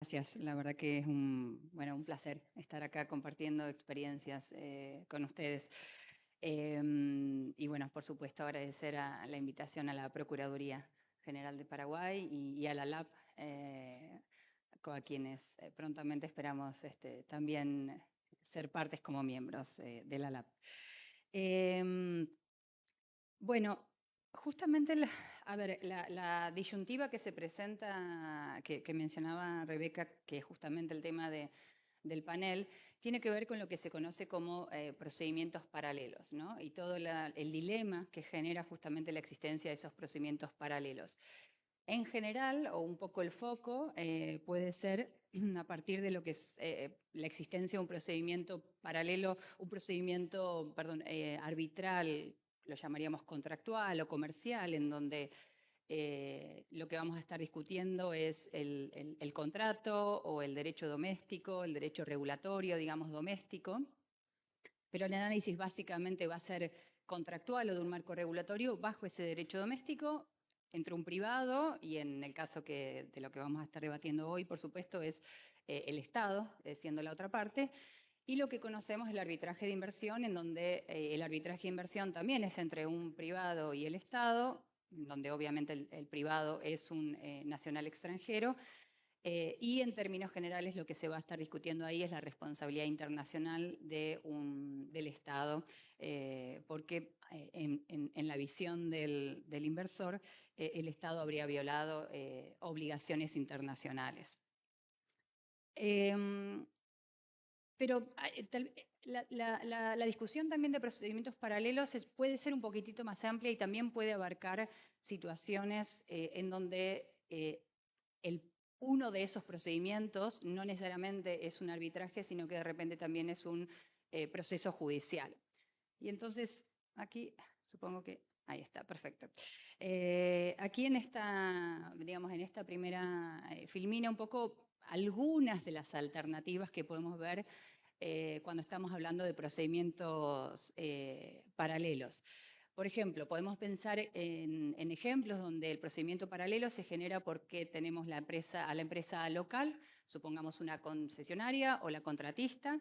Gracias, la verdad que es un placer estar acá compartiendo experiencias con ustedes. Y bueno, por supuesto, agradecer a la invitación a la Procuraduría General de Paraguay y a la LAP, a quienes prontamente esperamos también ser partes como miembros de la LAP. Em, bueno, justamente a ver, la disyuntiva que se presenta, que mencionaba Rebeca, que es justamente el tema del panel, tiene que ver con lo que se conoce como procedimientos paralelos, ¿no? Y todo el dilema que genera justamente la existencia de esos procedimientos paralelos. En general, o un poco el foco, puede ser a partir de lo que es la existencia de un procedimiento paralelo, un procedimiento, perdón, arbitral, lo llamaríamos contractual o comercial, en donde lo que vamos a estar discutiendo es el contrato o el derecho doméstico, el derecho regulatorio, digamos, doméstico, pero el análisis básicamente va a ser contractual o de un marco regulatorio bajo ese derecho doméstico entre un privado y en el caso de lo que vamos a estar debatiendo hoy, por supuesto, es el Estado, siendo la otra parte, y lo que conocemos es el arbitraje de inversión, en donde el arbitraje de inversión también es entre un privado y el Estado, donde obviamente el privado es un nacional extranjero, y en términos generales lo que se va a estar discutiendo ahí es la responsabilidad internacional del Estado, porque en la visión del inversor, el Estado habría violado obligaciones internacionales. Pero la discusión también de procedimientos paralelos puede ser un poquitito más amplia y también puede abarcar situaciones en donde uno de esos procedimientos no necesariamente es un arbitraje, sino que de repente también es un proceso judicial. Y entonces, aquí, supongo que, ahí está, perfecto. Aquí digamos, en esta primera filmina un poco algunas de las alternativas que podemos ver cuando estamos hablando de procedimientos paralelos. Por ejemplo, podemos pensar en ejemplos donde el procedimiento paralelo se genera porque tenemos a la empresa local, supongamos una concesionaria o la contratista,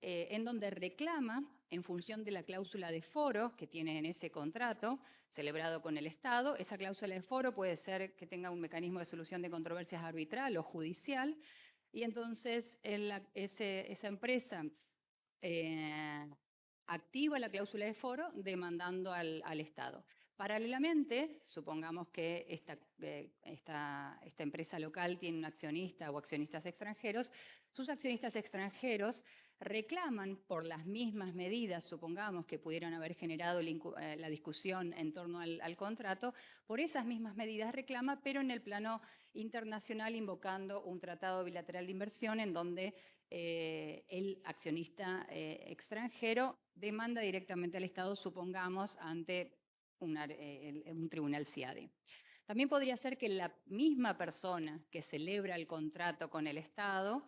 en donde reclama, en función de la cláusula de foro que tiene en ese contrato celebrado con el Estado. Esa cláusula de foro puede ser que tenga un mecanismo de solución de controversias arbitral o judicial, y entonces esa empresa eh, activa la cláusula de foro demandando al Estado. Paralelamente, supongamos que esta empresa local tiene un accionista o accionistas extranjeros, sus accionistas extranjeros reclaman por las mismas medidas, supongamos que pudieron haber generado la discusión en torno al contrato, por esas mismas medidas reclama, pero en el plano internacional invocando un tratado bilateral de inversión en donde el accionista extranjero demanda directamente al Estado, supongamos, ante un tribunal CIADI. También podría ser que la misma persona que celebra el contrato con el Estado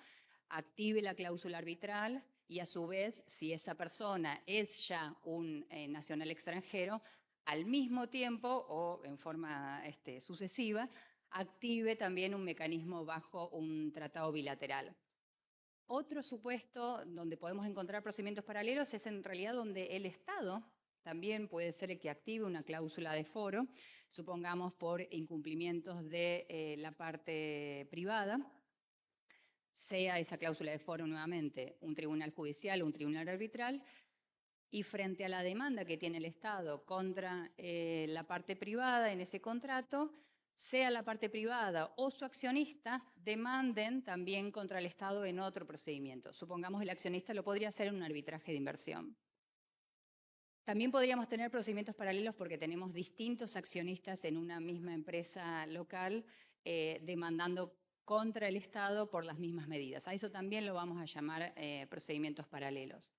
active la cláusula arbitral y a su vez, si esa persona es ya un nacional extranjero, al mismo tiempo o en forma sucesiva, active también un mecanismo bajo un tratado bilateral. Otro supuesto donde podemos encontrar procedimientos paralelos es en realidad donde el Estado también puede ser el que active una cláusula de foro, supongamos por incumplimientos de la parte privada, sea esa cláusula de foro nuevamente un tribunal judicial o un tribunal arbitral, y frente a la demanda que tiene el Estado contra la parte privada en ese contrato, sea la parte privada o su accionista demanden también contra el Estado en otro procedimiento. Supongamos el accionista lo podría hacer en un arbitraje de inversión. También podríamos tener procedimientos paralelos porque tenemos distintos accionistas en una misma empresa local demandando contra el Estado por las mismas medidas. A eso también lo vamos a llamar procedimientos paralelos.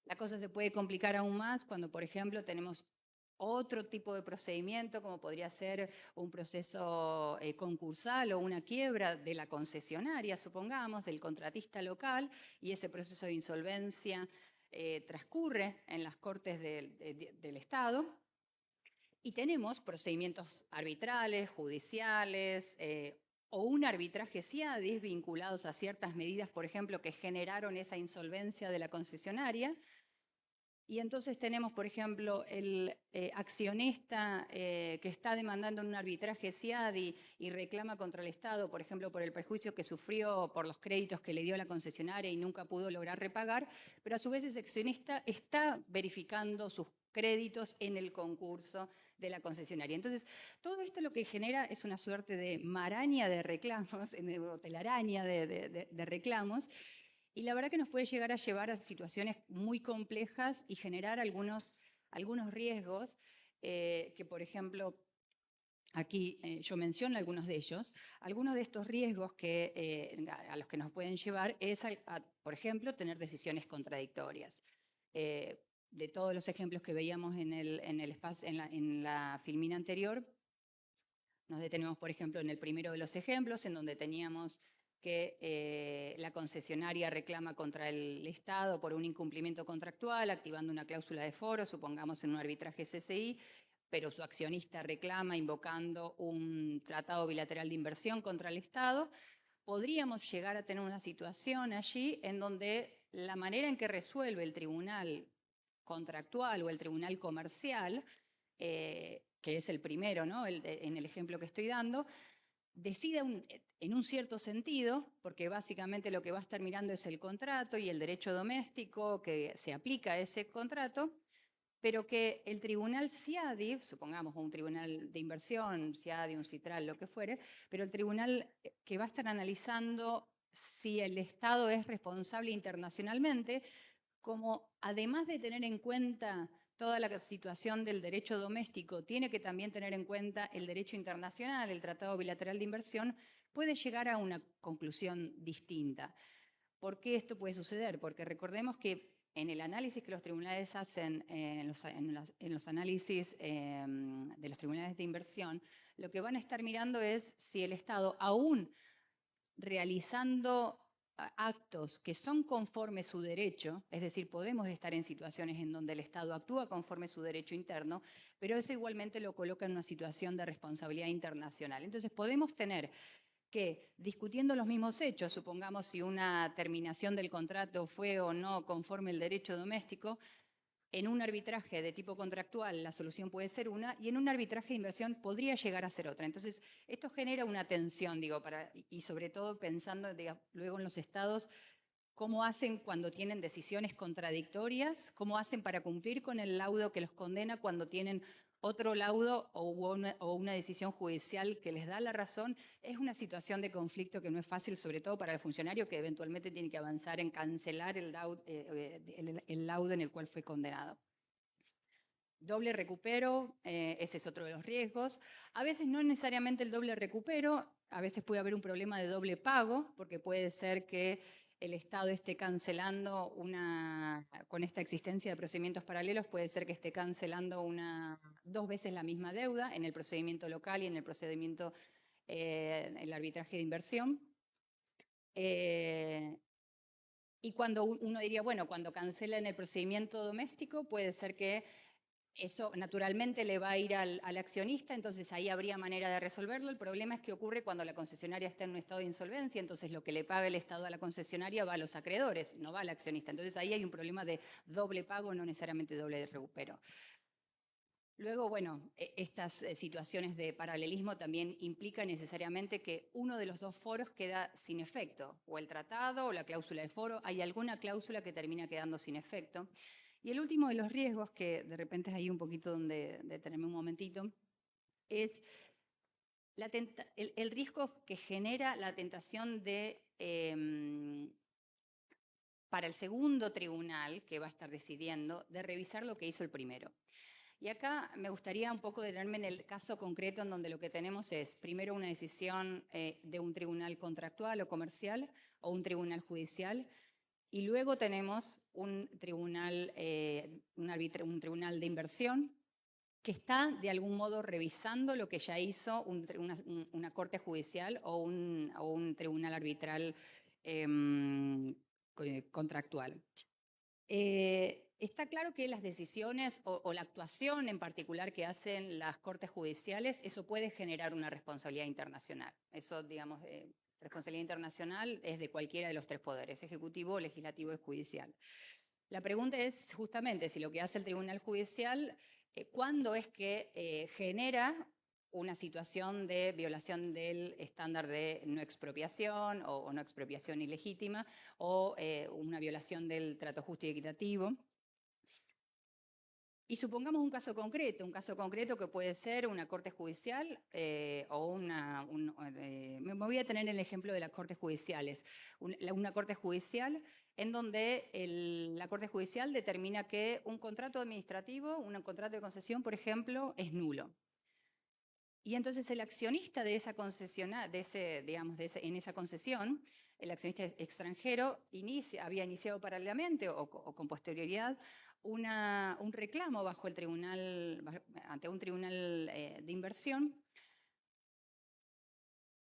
La cosa se puede complicar aún más cuando, por ejemplo, tenemos otro tipo de procedimiento, como podría ser un proceso concursal o una quiebra de la concesionaria, supongamos, del contratista local, y ese proceso de insolvencia transcurre en las Cortes del Estado. Y tenemos procedimientos arbitrales, judiciales, o un arbitraje CIADIS vinculados a ciertas medidas, por ejemplo, que generaron esa insolvencia de la concesionaria. Y entonces tenemos, por ejemplo, el accionista que está demandando en un arbitraje CIADI y reclama contra el Estado, por ejemplo, por el perjuicio que sufrió por los créditos que le dio la concesionaria y nunca pudo lograr repagar, pero a su vez ese accionista está verificando sus créditos en el concurso de la concesionaria. Entonces, todo esto lo que genera es una suerte de maraña de reclamos, o telaraña de reclamos, y la verdad que nos puede llegar a llevar a situaciones muy complejas y generar algunos riesgos que, por ejemplo, aquí yo menciono algunos de ellos. Algunos de estos riesgos a los que nos pueden llevar es, por ejemplo, tener decisiones contradictorias. De todos los ejemplos que veíamos en la filmina anterior, nos detenemos, por ejemplo, en el primero de los ejemplos, en donde teníamos que la concesionaria reclama contra el Estado por un incumplimiento contractual, activando una cláusula de foro, supongamos en un arbitraje CCI, pero su accionista reclama invocando un tratado bilateral de inversión contra el Estado. Podríamos llegar a tener una situación allí en donde la manera en que resuelve el tribunal contractual o el tribunal comercial, que es el primero, ¿no? En el ejemplo que estoy dando, decida en un cierto sentido, porque básicamente lo que va a estar mirando es el contrato y el derecho doméstico que se aplica a ese contrato, pero que el tribunal CIADI, supongamos un tribunal de inversión, CIADI, un CITRAL, lo que fuere, pero el tribunal que va a estar analizando si el Estado es responsable internacionalmente, como además de tener en cuenta toda la situación del derecho doméstico, tiene que también tener en cuenta el derecho internacional, el Tratado Bilateral de Inversión, puede llegar a una conclusión distinta. ¿Por qué esto puede suceder? Porque recordemos que en el análisis que los tribunales hacen, en los análisis de los tribunales de inversión, lo que van a estar mirando es si el Estado, aún realizando actos que son conforme su derecho, es decir, podemos estar en situaciones en donde el Estado actúa conforme su derecho interno, pero eso igualmente lo coloca en una situación de responsabilidad internacional. Entonces podemos tener que, discutiendo los mismos hechos, supongamos si una terminación del contrato fue o no conforme el derecho doméstico, en un arbitraje de tipo contractual la solución puede ser una y en un arbitraje de inversión podría llegar a ser otra. Entonces, esto genera una tensión, digo, y sobre todo pensando luego en los estados, cómo hacen cuando tienen decisiones contradictorias, cómo hacen para cumplir con el laudo que los condena cuando tienen otro laudo o una decisión judicial que les da la razón. Es una situación de conflicto que no es fácil, sobre todo para el funcionario que eventualmente tiene que avanzar en cancelar el laudo en el cual fue condenado. Doble recupero, ese es otro de los riesgos. A veces no necesariamente el doble recupero, a veces puede haber un problema de doble pago, porque puede ser que el Estado esté cancelando con esta existencia de procedimientos paralelos, puede ser que esté cancelando dos veces la misma deuda en el procedimiento local y en el procedimiento, el arbitraje de inversión. Y cuando uno diría, bueno, cuando cancela en el procedimiento doméstico, puede ser que eso naturalmente le va a ir al accionista, entonces ahí habría manera de resolverlo. El problema es que ocurre cuando la concesionaria está en un estado de insolvencia, entonces lo que le paga el Estado a la concesionaria va a los acreedores, no va al accionista. Entonces ahí hay un problema de doble pago, no necesariamente doble recupero. Luego, bueno, estas situaciones de paralelismo también implican necesariamente que uno de los dos foros queda sin efecto, o el tratado o la cláusula de foro, hay alguna cláusula que termina quedando sin efecto. Y el último de los riesgos, que de repente es ahí un poquito donde detenerme un momentito, es el riesgo que genera la tentación para el segundo tribunal que va a estar decidiendo, de revisar lo que hizo el primero. Y acá me gustaría un poco detenerme en el caso concreto en donde lo que tenemos es primero una decisión de un tribunal contractual o comercial o un tribunal judicial, y luego tenemos un tribunal, un tribunal de inversión que está de algún modo revisando lo que ya hizo una corte judicial o un tribunal arbitral contractual. Está claro que las decisiones o la actuación en particular que hacen las cortes judiciales, eso puede generar una responsabilidad internacional. Eso, digamos, responsabilidad internacional es de cualquiera de los tres poderes, ejecutivo, legislativo y judicial. La pregunta es justamente si lo que hace el Tribunal Judicial, ¿cuándo es que genera una situación de violación del estándar de no expropiación o no expropiación ilegítima o una violación del trato justo y equitativo? Y supongamos un caso concreto que puede ser una corte judicial o me voy a tener el ejemplo de las cortes judiciales, una corte judicial en donde la corte judicial determina que un contrato administrativo, un contrato de concesión, por ejemplo, es nulo. Y entonces el accionista de esa concesión, en esa concesión, el accionista extranjero había iniciado paralelamente o con posterioridad un reclamo ante un tribunal de inversión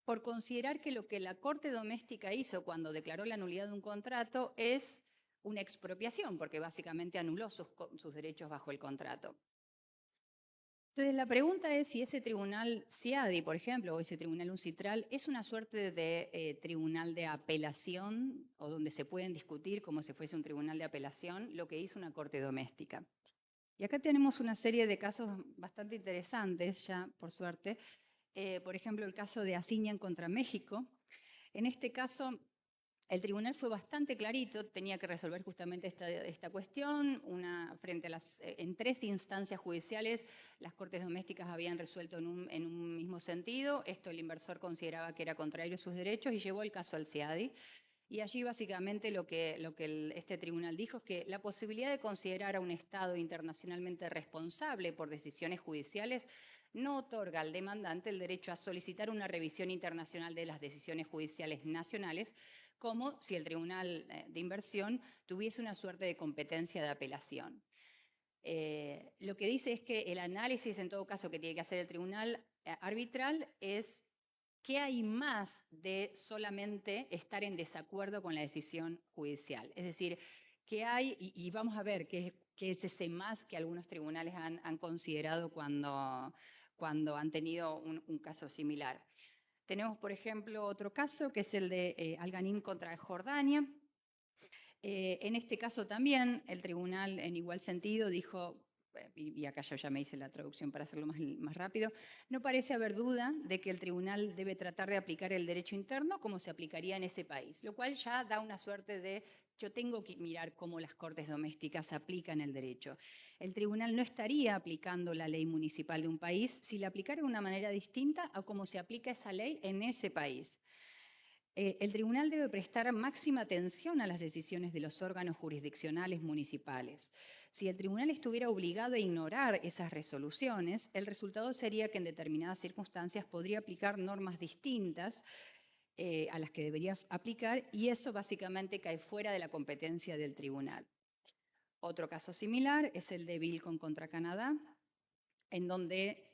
por considerar que lo que la Corte Doméstica hizo cuando declaró la nulidad de un contrato es una expropiación, porque básicamente anuló sus derechos bajo el contrato. Entonces, la pregunta es si ese tribunal CIADI, por ejemplo, o ese tribunal UNCITRAL, es una suerte de tribunal de apelación o donde se pueden discutir como si fuese un tribunal de apelación lo que hizo una corte doméstica. Y acá tenemos una serie de casos bastante interesantes, ya por suerte. Por ejemplo, el caso de Asignan contra México. En este caso, el tribunal fue bastante clarito, tenía que resolver justamente esta cuestión. En 3 instancias judiciales, las cortes domésticas habían resuelto en un mismo sentido. Esto el inversor consideraba que era contrario a sus derechos y llevó el caso al CIADI. Y allí básicamente lo que este tribunal dijo es que la posibilidad de considerar a un Estado internacionalmente responsable por decisiones judiciales no otorga al demandante el derecho a solicitar una revisión internacional de las decisiones judiciales nacionales, como si el Tribunal de Inversión tuviese una suerte de competencia de apelación. Lo que dice es que el análisis, en todo caso, que tiene que hacer el tribunal arbitral es qué hay más de solamente estar en desacuerdo con la decisión judicial. Es decir, qué hay, y vamos a ver qué es ese más que algunos tribunales han considerado cuando han tenido un caso similar. Tenemos, por ejemplo, otro caso que es el de Al-Ghanim contra Jordania. En este caso también el tribunal en igual sentido dijo, y acá yo ya me hice la traducción para hacerlo más rápido, no parece haber duda de que el tribunal debe tratar de aplicar el derecho interno como se aplicaría en ese país, lo cual ya da una suerte de yo tengo que mirar cómo las cortes domésticas aplican el derecho. El tribunal no estaría aplicando la ley municipal de un país si la aplicara de una manera distinta a cómo se aplica esa ley en ese país. El tribunal debe prestar máxima atención a las decisiones de los órganos jurisdiccionales municipales. Si el tribunal estuviera obligado a ignorar esas resoluciones, el resultado sería que en determinadas circunstancias podría aplicar normas distintas a las que debería aplicar, y eso básicamente cae fuera de la competencia del tribunal. Otro caso similar es el de Vilcon contra Canadá, en donde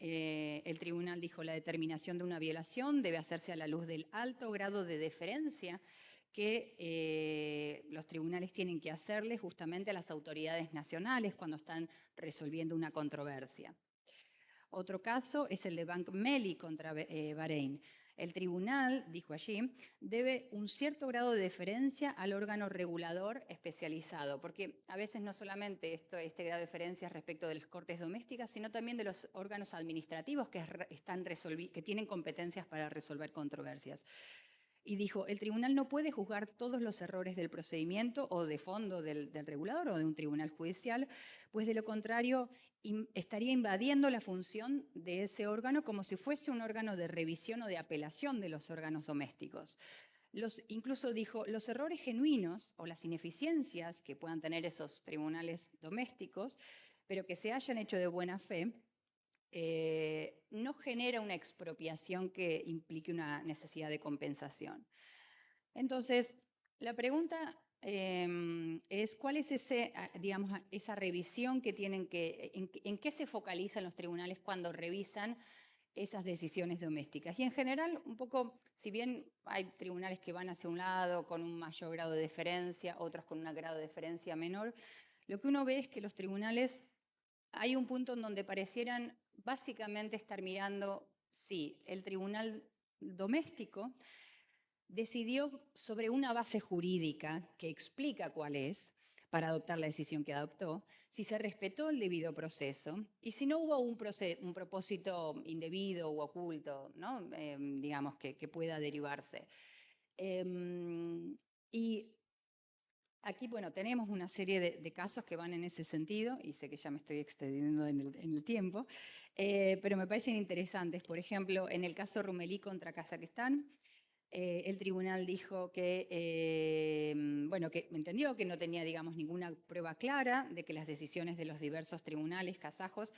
el tribunal dijo la determinación de una violación debe hacerse a la luz del alto grado de deferencia que los tribunales tienen que hacerle justamente a las autoridades nacionales cuando están resolviendo una controversia. Otro caso es el de Bank Melli contra Bahrein. El tribunal, dijo allí, debe un cierto grado de deferencia al órgano regulador especializado, porque a veces no solamente este grado de deferencia es respecto de las cortes domésticas, sino también de los órganos administrativos que tienen competencias para resolver controversias. Y dijo, el tribunal no puede juzgar todos los errores del procedimiento o de fondo del regulador o de un tribunal judicial, pues de lo contrario estaría invadiendo la función de ese órgano como si fuese un órgano de revisión o de apelación de los órganos domésticos. Incluso dijo, los errores genuinos o las ineficiencias que puedan tener esos tribunales domésticos, pero que se hayan hecho de buena fe, no genera una expropiación que implique una necesidad de compensación. Entonces, la pregunta es cuál es esa revisión que tienen en qué se focalizan los tribunales cuando revisan esas decisiones domésticas. Y en general, un poco, si bien hay tribunales que van hacia un lado con un mayor grado de deferencia, otros con un grado de deferencia menor, lo que uno ve es que los tribunales, hay un punto en donde parecieran básicamente estar mirando, sí, el tribunal doméstico decidió sobre una base jurídica que explica cuál es para adoptar la decisión que adoptó, si se respetó el debido proceso y si no hubo un propósito indebido u oculto, ¿no? Digamos, que pueda derivarse. Y aquí, bueno, tenemos una serie de casos que van en ese sentido, y sé que ya me estoy extendiendo en el tiempo, pero me parecen interesantes. Por ejemplo, en el caso Rumelí contra Kazajistán, el tribunal dijo que, bueno, que entendió que no tenía, digamos, ninguna prueba clara de que las decisiones de los diversos tribunales kazajos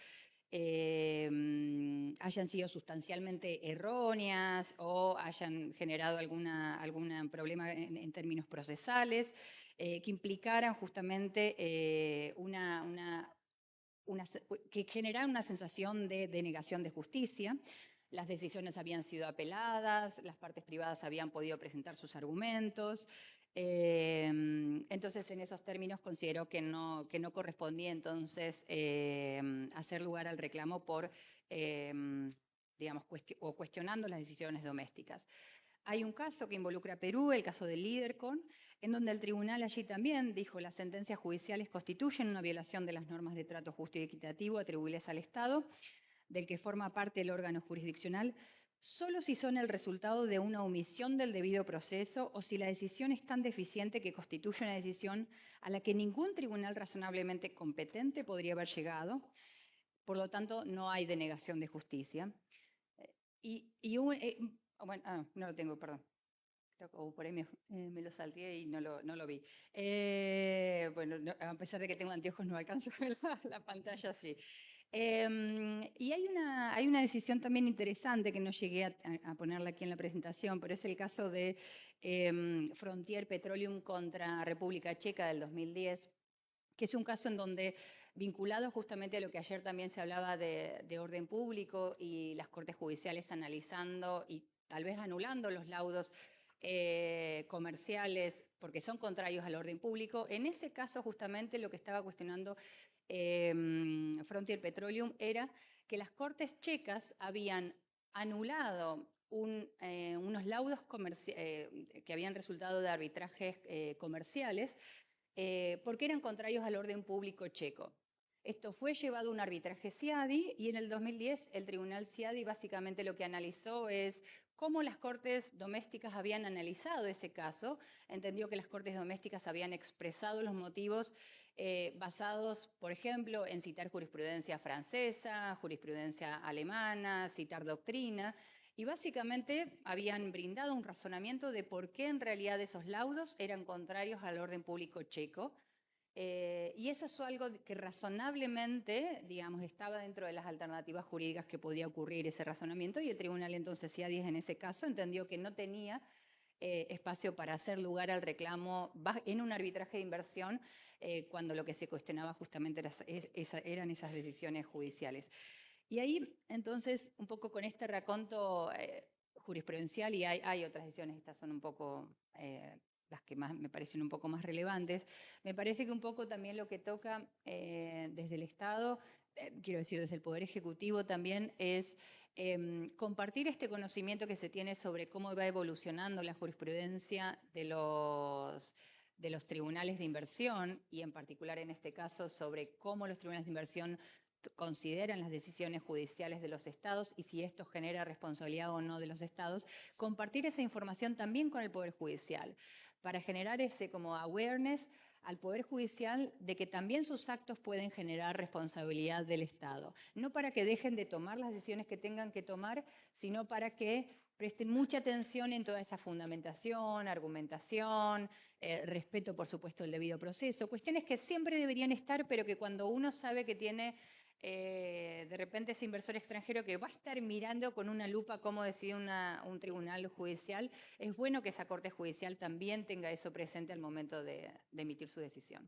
hayan sido sustancialmente erróneas o hayan generado algún problema en términos procesales, que implicaran justamente que generaran una sensación de denegación de justicia. Las decisiones habían sido apeladas, las partes privadas habían podido presentar sus argumentos. Entonces, en esos términos consideró que no correspondía entonces hacer lugar al reclamo por, digamos, cuestionando las decisiones domésticas. Hay un caso que involucra a Perú, el caso del Lidercon, en donde el tribunal allí también dijo las sentencias judiciales constituyen una violación de las normas de trato justo y equitativo atribuibles al Estado, del que forma parte el órgano jurisdiccional, solo si son el resultado de una omisión del debido proceso o si la decisión es tan deficiente que constituye una decisión a la que ningún tribunal razonablemente competente podría haber llegado. Por lo tanto, no hay denegación de justicia. Bueno, no lo tengo, perdón. O por ahí me lo salté y no lo vi. Bueno, a pesar de que tengo anteojos, no alcanzo a ver la pantalla, sí. Y hay una decisión también interesante que no llegué a ponerla aquí en la presentación, pero es el caso de Frontier Petroleum contra República Checa del 2010, que es un caso en donde, vinculado justamente a lo que ayer también se hablaba de orden público y las cortes judiciales analizando y tal vez anulando los laudos comerciales porque son contrarios al orden público. En ese caso, justamente lo que estaba cuestionando Frontier Petroleum era que las cortes checas habían anulado unos laudos que habían resultado de arbitrajes comerciales porque eran contrarios al orden público checo. Esto fue llevado a un arbitraje CIADI y en el 2010 el tribunal CIADI básicamente lo que analizó es cómo las cortes domésticas habían analizado ese caso. Entendió que las cortes domésticas habían expresado los motivos basados, por ejemplo, en citar jurisprudencia francesa, jurisprudencia alemana, citar doctrina, y básicamente habían brindado un razonamiento de por qué en realidad esos laudos eran contrarios al orden público checo. Y eso es algo que razonablemente, digamos, estaba dentro de las alternativas jurídicas que podía ocurrir ese razonamiento, y el tribunal entonces CIADI en ese caso entendió que no tenía espacio para hacer lugar al reclamo en un arbitraje de inversión cuando lo que se cuestionaba justamente eran esas decisiones judiciales. Y ahí, entonces, un poco con este raconto jurisprudencial, y hay otras decisiones, estas son un poco las que más me parecen un poco más relevantes, me parece que un poco también lo que toca desde el Estado, quiero decir, desde el Poder Ejecutivo también, es compartir este conocimiento que se tiene sobre cómo va evolucionando la jurisprudencia de los tribunales de inversión, y en particular en este caso sobre cómo los tribunales de inversión consideran las decisiones judiciales de los estados y si esto genera responsabilidad o no de los estados, compartir esa información también con el Poder Judicial para generar ese como awareness al Poder Judicial de que también sus actos pueden generar responsabilidad del Estado. No para que dejen de tomar las decisiones que tengan que tomar, sino para que presten mucha atención en toda esa fundamentación, argumentación, respeto, por supuesto, del debido proceso, cuestiones que siempre deberían estar, pero que cuando uno sabe que tiene de repente ese inversor extranjero que va a estar mirando con una lupa cómo decide un tribunal judicial, es bueno que esa corte judicial también tenga eso presente al momento de emitir su decisión.